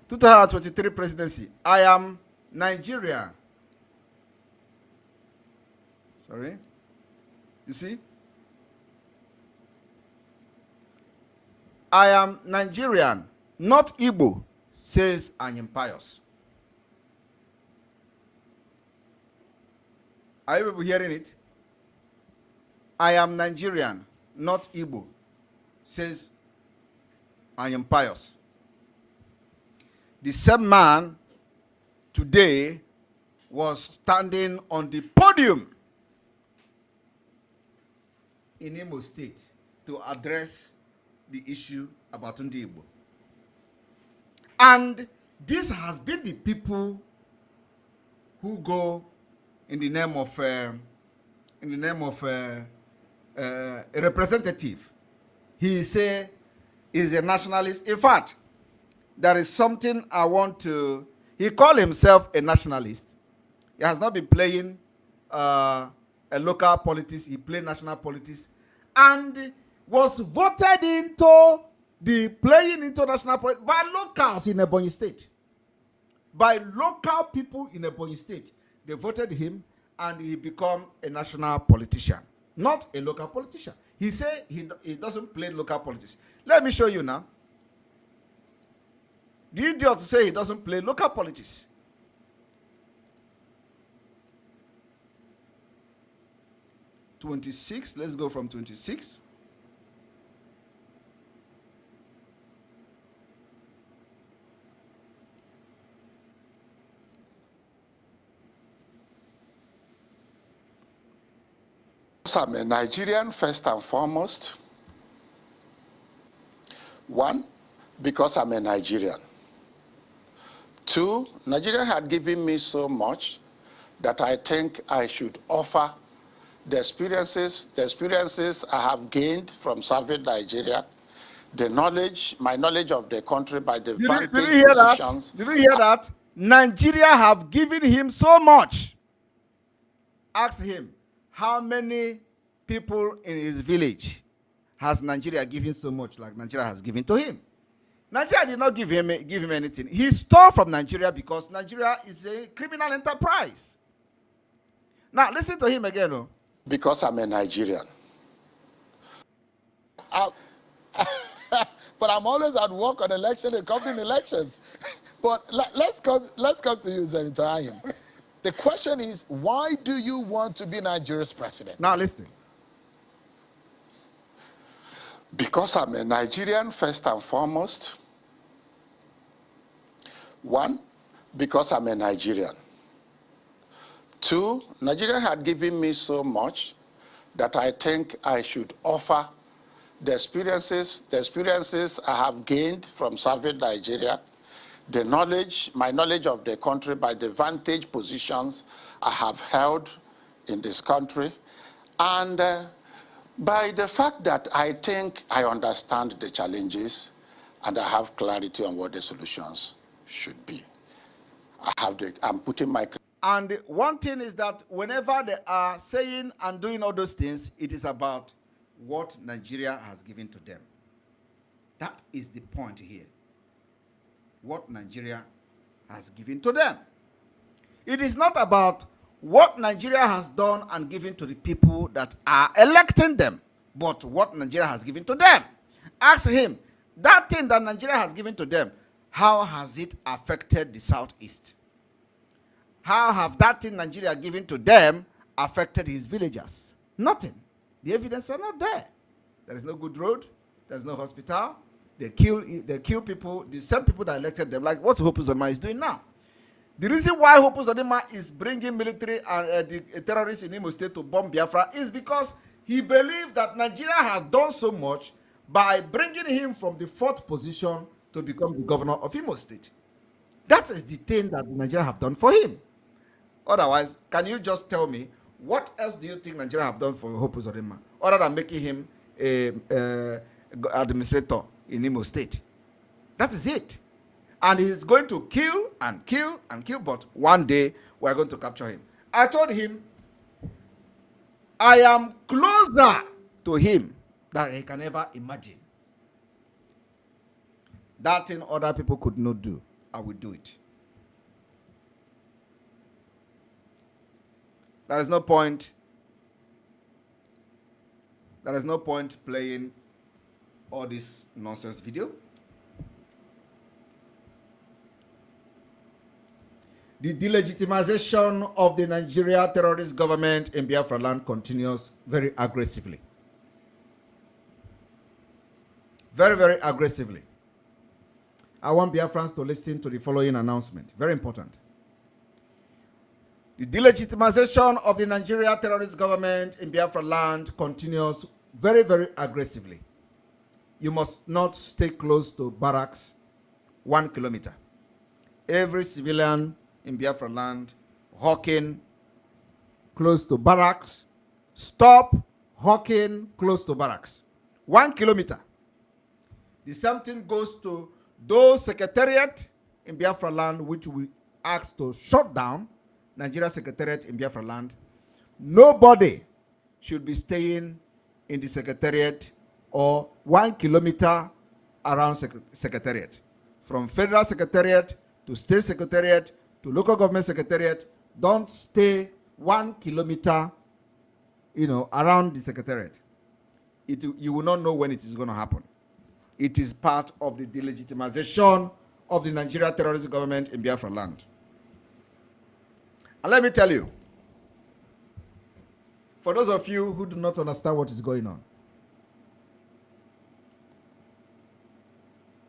2023 presidency. I am Nigerian. Sorry. You see? I am Nigerian, not Igbo, says Anyim Pius. Are you people hearing it? I am Nigerian, not Igbo, says Anyim Pius. The same man today was standing on the podium in Imo State to address the issue about Ndi Igbo. And this has been the people who go in the name of a representative. He say is a nationalist. In fact, there is something I want to. He called himself a nationalist. He has not been playing a local politics. He played national politics. and was voted into the playing international by locals in Ebonyi State. By local people in Ebonyi State. They voted him and he became a national politician, not a local politician. He said he doesn't play local politics. Let me show you now. The idiot say he doesn't play local politics. '26, let's go from 26. I'm a Nigerian first and foremost. One, because I'm a Nigerian. Two, Nigeria had given me so much that I think I should offer the experiences I have gained from serving Nigeria, my knowledge of the country by the vantage positions. Did you hear that? Nigeria have given him so much. Ask him, how many people in his village has Nigeria given so much like Nigeria has given to him? Nigeria did not give him anything. He stole from Nigeria because Nigeria is a criminal enterprise. Now listen to him again. Oh. Because I'm a Nigerian. But I'm always at work on election and covering elections. But let's come to you, Senator Ayim. The question is, why do you want to be Nigeria's president? Now listen. Because I'm a Nigerian first and foremost. One, because I'm a Nigerian. Two, Nigeria had given me so much that I think I should offer the experiences I have gained from serving Nigeria, my knowledge of the country by the vantage positions I have held in this country, and by the fact that I think I understand the challenges and I have clarity on what the solutions should be. I'm putting my... And one thing is that whenever they are saying and doing all those things, it is about what Nigeria has given to them. That is the point here. What Nigeria has given to them. It is not about what Nigeria has done and given to the people that are electing them, but what Nigeria has given to them. Ask him, that thing that Nigeria has given to them, how has it affected the Southeast? How have that thing Nigeria given to them affected his villagers? Nothing. The evidence are not there. There is no good road. There is no hospital. They kill people, the same people that elected them, like what Hope Uzodinma is doing now. The reason why Hope Uzodinma is bringing military and the terrorists in Imo State to bomb Biafra is because he believes that Nigeria has done so much by bringing him from the 4th position to become the governor of Imo State. That is the thing that Nigeria have done for him. Otherwise, can you just tell me what else do you think Nigeria have done for Hope Uzodinma other than making him a administrator in Imo State? That is it. And he's going to kill and kill and kill, but one day we're going to capture him. I told him I am closer to him than he can ever imagine. That thing other people could not do, I will do it. There is no point playing all this nonsense video. The delegitimization of the Nigeria terrorist government in Biafra land continues very aggressively. Very, very aggressively. I want Biafrans to listen to the following announcement. Very important. The delegitimization of the Nigeria terrorist government in Biafra land continues very, very aggressively. You must not stay close to barracks 1 kilometer. Every civilian in Biafra land hawking close to barracks, stop hawking close to barracks. 1 kilometer. The same thing goes to those secretariat in Biafra land which we asked to shut down. Nigeria secretariat in Biafra land. Nobody should be staying in the secretariat or 1 kilometer around secretariat. From federal secretariat to state secretariat to local government secretariat, don't stay 1 kilometer, around the secretariat. You will not know when it is going to happen. It is part of the delegitimization of the Nigeria terrorist government in Biafra land. And let me tell you, for those of you who do not understand what is going on,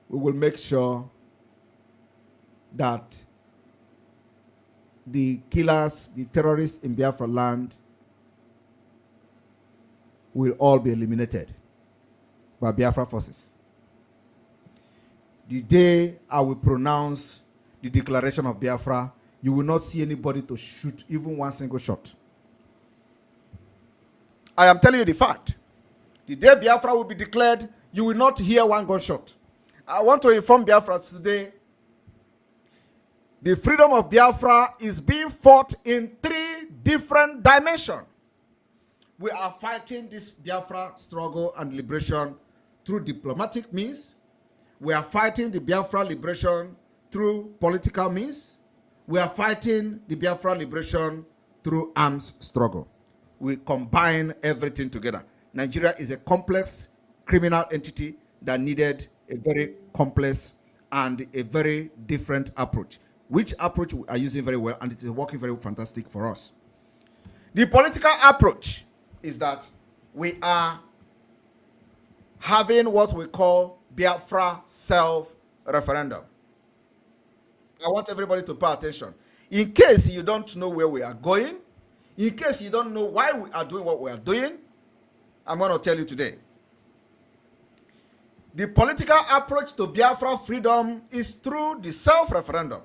we will make sure that the killers, the terrorists in Biafra land will all be eliminated by Biafra forces. The day I will pronounce the declaration of Biafra, you will not see anybody to shoot even one single shot. I am telling you the fact. The day Biafra will be declared, you will not hear one gunshot. I want to inform Biafrans today, the freedom of Biafra is being fought in 3 different dimensions. We are fighting this Biafra struggle and liberation through diplomatic means. We are fighting the Biafra liberation through political means. We are fighting the Biafra liberation through arms struggle. We combine everything together. Nigeria is a complex criminal entity that needed a very complex and a very different approach, which approach we are using very well, and it is working very fantastic for us. The political approach is that we are having what we call Biafra self-referendum. I want everybody to pay attention. In case you don't know where we are going, in case you don't know why we are doing what we are doing, I'm going to tell you today. The political approach to Biafra freedom is through the self-referendum.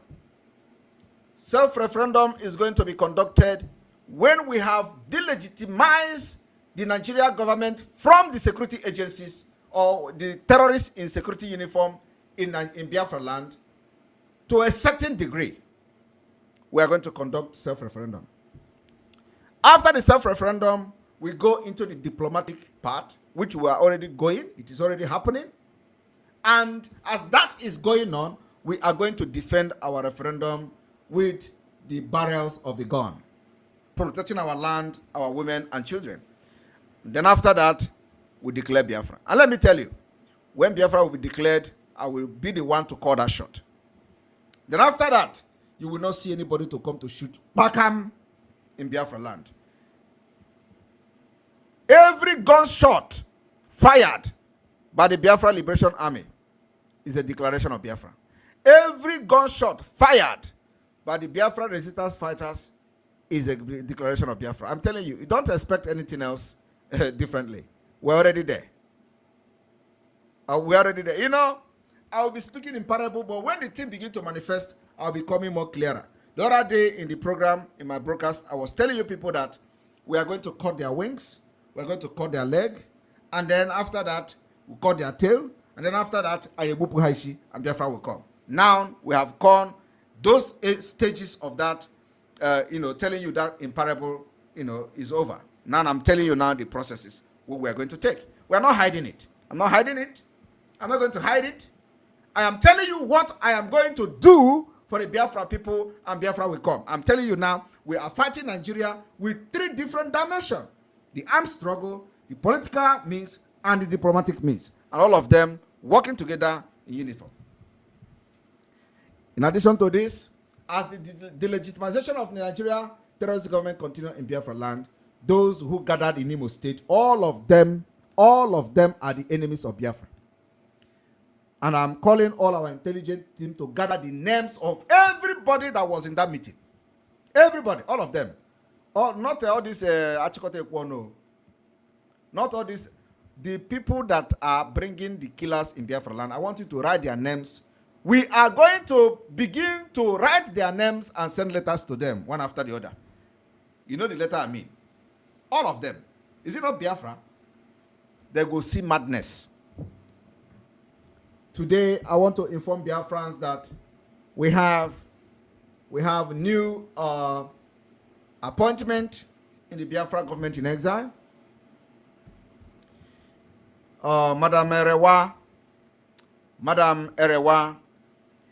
Self-referendum is going to be conducted when we have delegitimized the Nigeria government from the security agencies or the terrorists in security uniform in Biafra land to a certain degree. We are going to conduct self-referendum. After the self-referendum, we go into the diplomatic part, which we are already going. It is already happening. And as that is going on, we are going to defend our referendum with the barrels of the gun, protecting our land, our women, and children. Then after that, we declare Biafra. And let me tell you, when Biafra will be declared, I will be the one to call that shot. Then after that, you will not see anybody to come to shoot Bakam in Biafra land. Every gunshot fired by the Biafra Liberation Army is a declaration of Biafra. Every gunshot fired by the Biafra resistance fighters is a declaration of Biafra. I'm telling you, you don't expect anything else differently. We're already there. We're already there. You know, I'll be speaking in parable, but when the thing begins to manifest, I'll be coming more clearer. The other day in the program, in my broadcast, I was telling you people that we are going to cut their wings, we're going to cut their leg, and then after that, we cut their tail, and then after that, Ayebupu Haishi, and Biafra will come. Now, we have gone those 8 stages of that, telling you that in parable, is over. Now, I'm telling you now the processes, what we are going to take. We are not hiding it. I'm not hiding it. I'm not going to hide it. I am telling you what I am going to do for the Biafra people, and Biafra will come. I'm telling you now, we are fighting Nigeria with 3 different dimensions. The armed struggle, the political means, and the diplomatic means. And all of them working together in uniform. In addition to this, as the delegitimization of the Nigeria terrorist government continues in Biafra land, those who gathered in Imo State, all of them are the enemies of Biafra. And I'm calling all our intelligence team to gather the names of everybody that was in that meeting. Everybody, all of them. Not all this Achikote Ekwono. Not all this. The people that are bringing the killers in Biafra land, I want you to write their names. We are going to begin to write their names and send letters to them, one after the other. You know the letter I mean. All of them. Is it not Biafra? They go see madness. Today, I want to inform Biafrans that we have new appointment in the Biafra government in exile. Madam Erewa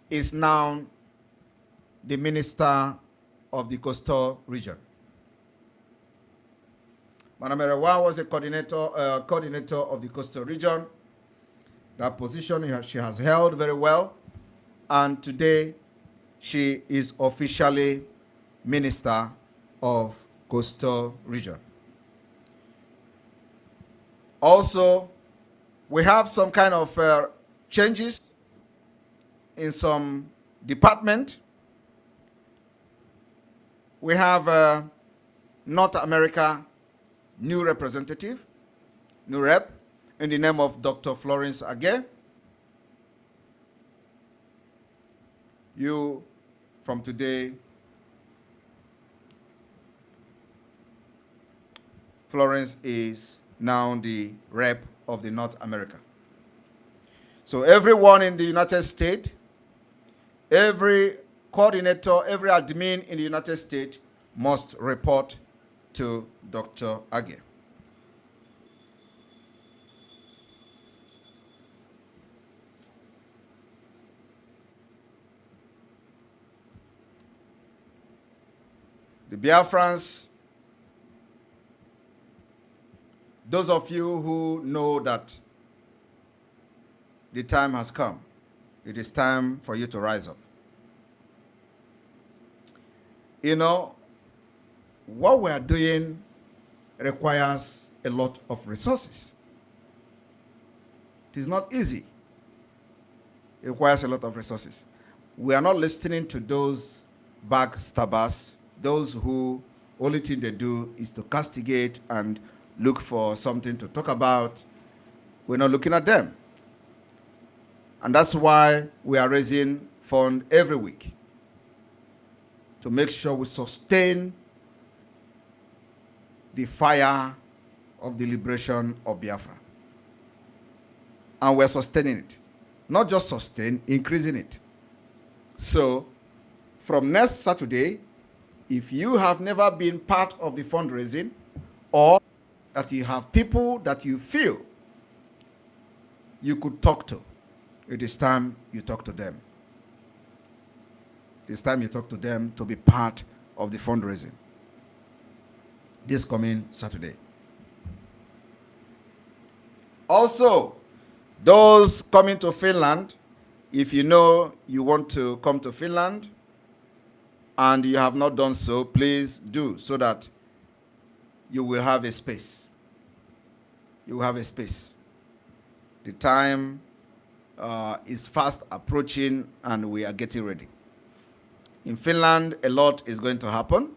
is now the Minister of the Coastal Region. Madam Erewa was a coordinator of the Coastal Region. That position she has held very well, and today she is officially Minister of Coastal Region. Also, we have some kind of changes in some department. We have North America new representative, new rep, in the name of Dr. Florence Agye. You, from today, Florence is now the rep of the North America. So everyone in the United States, every coordinator, every admin in the United States must report to Dr. Agye. The Biafrans, those of you who know that the time has come, it is time for you to rise up. You know, what we are doing requires a lot of resources. It is not easy. It requires a lot of resources. We are not listening to those backstabbers, those who only thing they do is to castigate and look for something to talk about. We're not looking at them. And that's why we are raising funds every week to make sure we sustain the fire of the liberation of Biafra. And we're sustaining it. Not just sustain, increasing it. So, from next Saturday, if you have never been part of the fundraising, or that you have people that you feel you could talk to, it is time you talk to them. It is time you talk to them to be part of the fundraising this coming Saturday. Also, those coming to Finland, if you know you want to come to Finland and you have not done so, please do, so that you will have a space. You will have a space. The time is fast approaching and we are getting ready. In Finland, a lot is going to happen.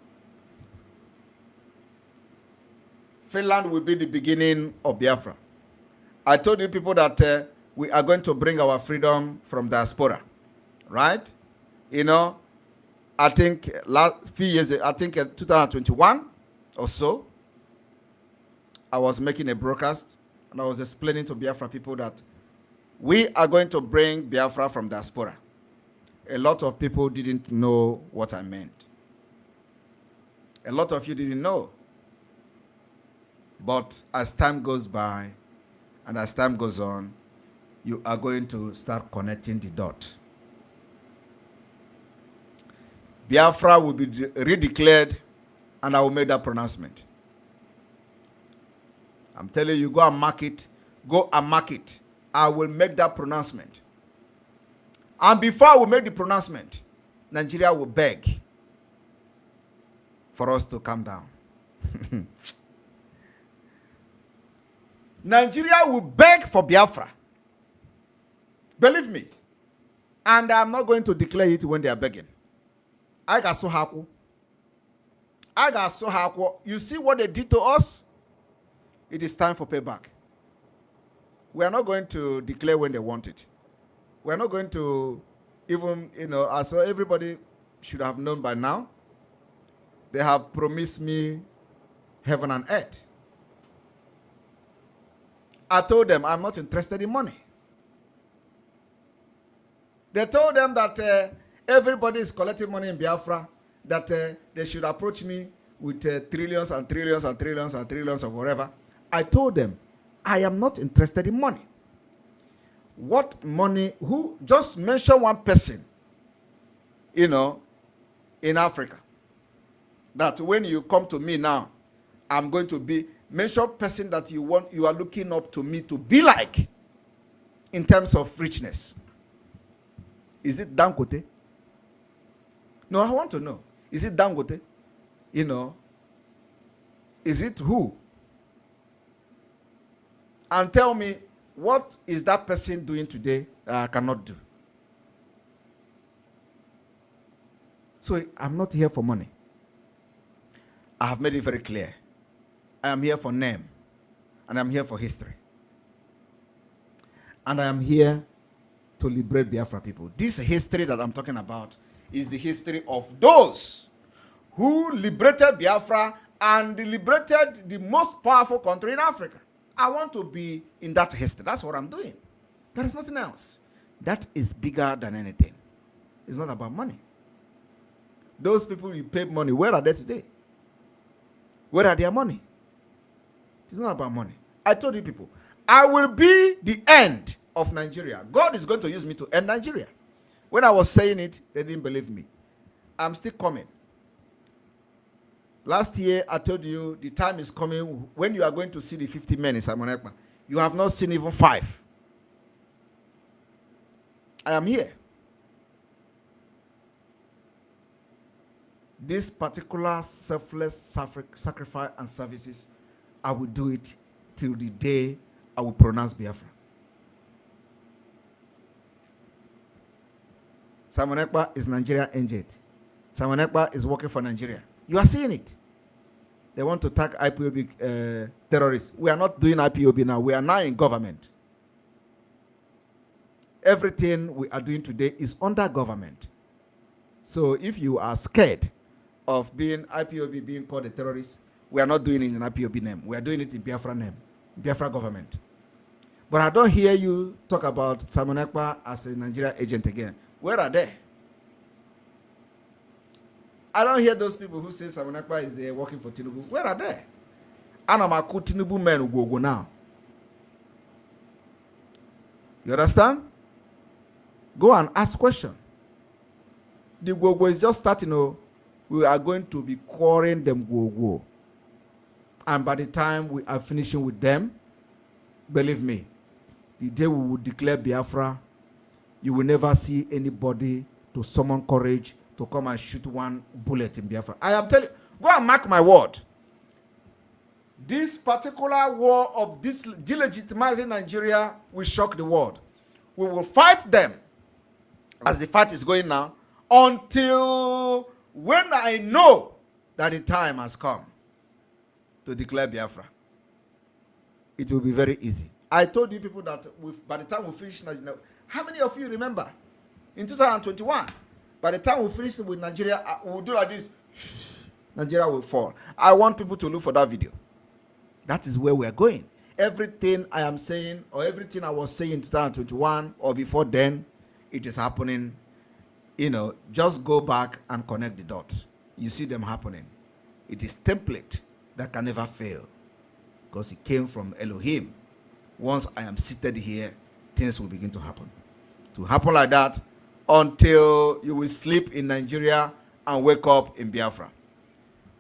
Finland will be the beginning of Biafra. I told you people that we are going to bring our freedom from diaspora, right? You know, I think last few years, I think 2021 or so, I was making a broadcast and I was explaining to Biafra people that we are going to bring Biafra from diaspora. A lot of people didn't know what I meant. A lot of you didn't know. But as time goes by and as time goes on, you are going to start connecting the dots. Biafra will be redeclared and I will make that pronouncement. I'm telling you, go and mark it. Go and mark it. I will make that pronouncement. And before I will make the pronouncement, Nigeria will beg for us to calm down. Nigeria will beg for Biafra. Believe me. And I'm not going to declare it when they are begging. I got so happy. You see what they did to us? It is time for payback. We are not going to declare when they want it. We are not going to even, as everybody should have known by now, they have promised me heaven and earth. I told them I'm not interested in money. They told them that everybody is collecting money in Biafra, that they should approach me with trillions and trillions and trillions and trillions of whatever. I told them I am not interested in money. What money? Who? Just mention one person, in Africa, that when you come to me now, I'm going to be, mention person that you are looking up to me to be like in terms of richness. Is it Dangote? No, I want to know. Is it Dangote? Is it who? And tell me, what is that person doing today that I cannot do? So I'm not here for money. I have made it very clear. I am here for name, and I'm here for history. And I am here to liberate Biafra people. This history that I'm talking about is the history of those who liberated Biafra and liberated the most powerful country in Africa. I want to be in that history. That's what I'm doing. There is nothing else. That is bigger than anything. It's not about money. Those people you paid money, where are they today? Where are their money? It's not about money. I told you people, I will be the end of Nigeria. God is going to use me to end Nigeria. When I was saying it, they didn't believe me. I'm still coming. Last year, I told you the time is coming when you are going to see the 50 men in Simon Ekpa. You have not seen even 5. I am here. This particular selfless sacrifice and services, I will do it till the day I will pronounce Biafra. Simon Ekpa is Nigeria agent. Simon Ekpa is working for Nigeria. You are seeing it. They want to attack IPOB terrorists. We are not doing IPOB now. We are now in government. Everything we are doing today is under government. So if you are scared of being IPOB being called a terrorist, we are not doing it in IPOB name. We are doing it in Biafra name, Biafra government. But I don't hear you talk about Simon Ekpa as a Nigeria agent again. Where are they? I don't hear those people who say Simon Ekpa is there working for Tinubu. Where are they? Anamaku Tinubu men who go now. You understand? Go and ask question. The Gogo is just starting. We are going to be quarrying them Gogo. And by the time we are finishing with them, believe me, the day we will declare Biafra, you will never see anybody to summon courage to come and shoot one bullet in Biafra. I am telling you, go and mark my word. This particular war of this delegitimizing Nigeria will shock the world. We will fight them as the fight is going now until when I know that the time has come to declare Biafra. It will be very easy. I told you people that by the time we finish Nigeria, how many of you remember in 2021? By the time we finish with Nigeria, we will do like this. Nigeria will fall. I want people to look for that video. That is where we are going. Everything I am saying, or everything I was saying in 2021 or before then, it is happening. Just go back and connect the dots. You see them happening. It is template that can never fail because it came from Elohim. Once I am seated here, things will begin to happen. To happen like that until you will sleep in Nigeria and wake up in Biafra.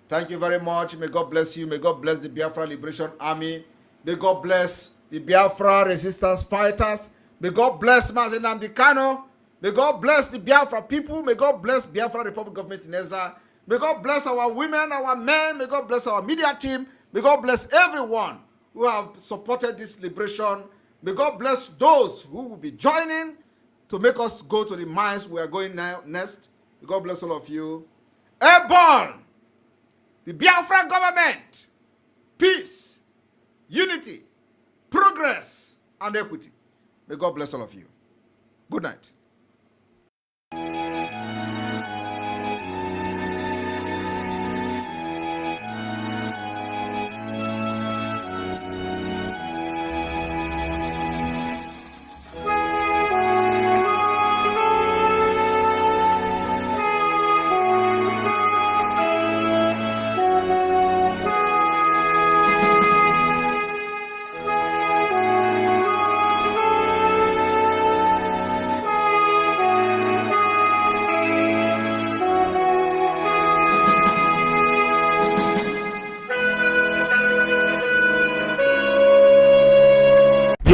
Thank you very much. May God bless you. May God bless the Biafra Liberation Army. May God bless the Biafra resistance fighters. May God bless Mazi Nnamdi Kanu. May God bless the Biafra people. May God bless Biafra Republic Government in Ezza. May God bless our women, our men. May God bless our media team. May God bless everyone who have supported this liberation. May God bless those who will be joining to make us go to the mines we are going now next. May God bless all of you. Airborne, the Biafra government, peace, unity, progress, and equity. May God bless all of you. Good night.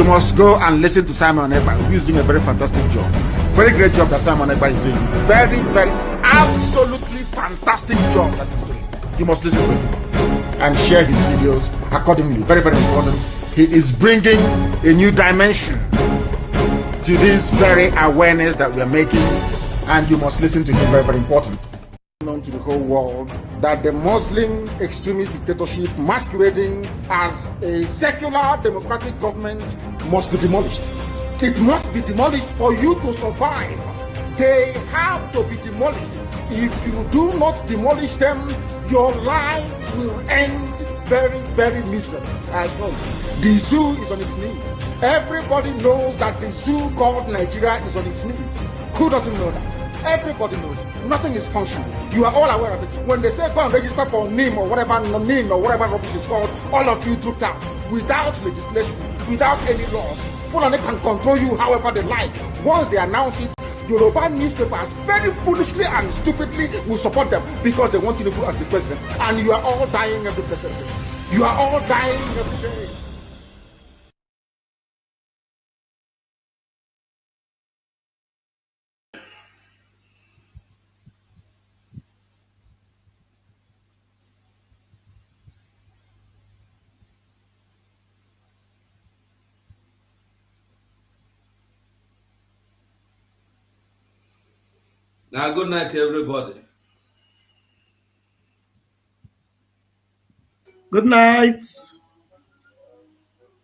you must go and listen to Simon Ekpa, who is doing a very fantastic job. Very great job that Simon Ekpa is doing. Very, very, absolutely fantastic job that he's doing. You must listen to him and share his videos accordingly. Very, very important. He is bringing a new dimension to this very awareness that we are making, and you must listen to him. Very, very important. Known to the whole world that the Muslim extremist dictatorship masquerading as a secular democratic government must be demolished. It must be demolished for you to survive. They have to be demolished. If you do not demolish them, your lives will end very, very miserably. I assure you. The zoo is on its knees. Everybody knows that the zoo called Nigeria is on its knees. Who doesn't know that? Everybody knows. Nothing is functional. You are all aware of it. When they say go and register for NIM or whatever rubbish is called, all of you trooped out without legislation, without any laws. Fulani can control you however they like. Once they announce it, Yoruba newspapers very foolishly and stupidly will support them because they want Tinubu as the president. And you are all dying every blessed day. You are all dying every day. Now, good night, everybody. Good night.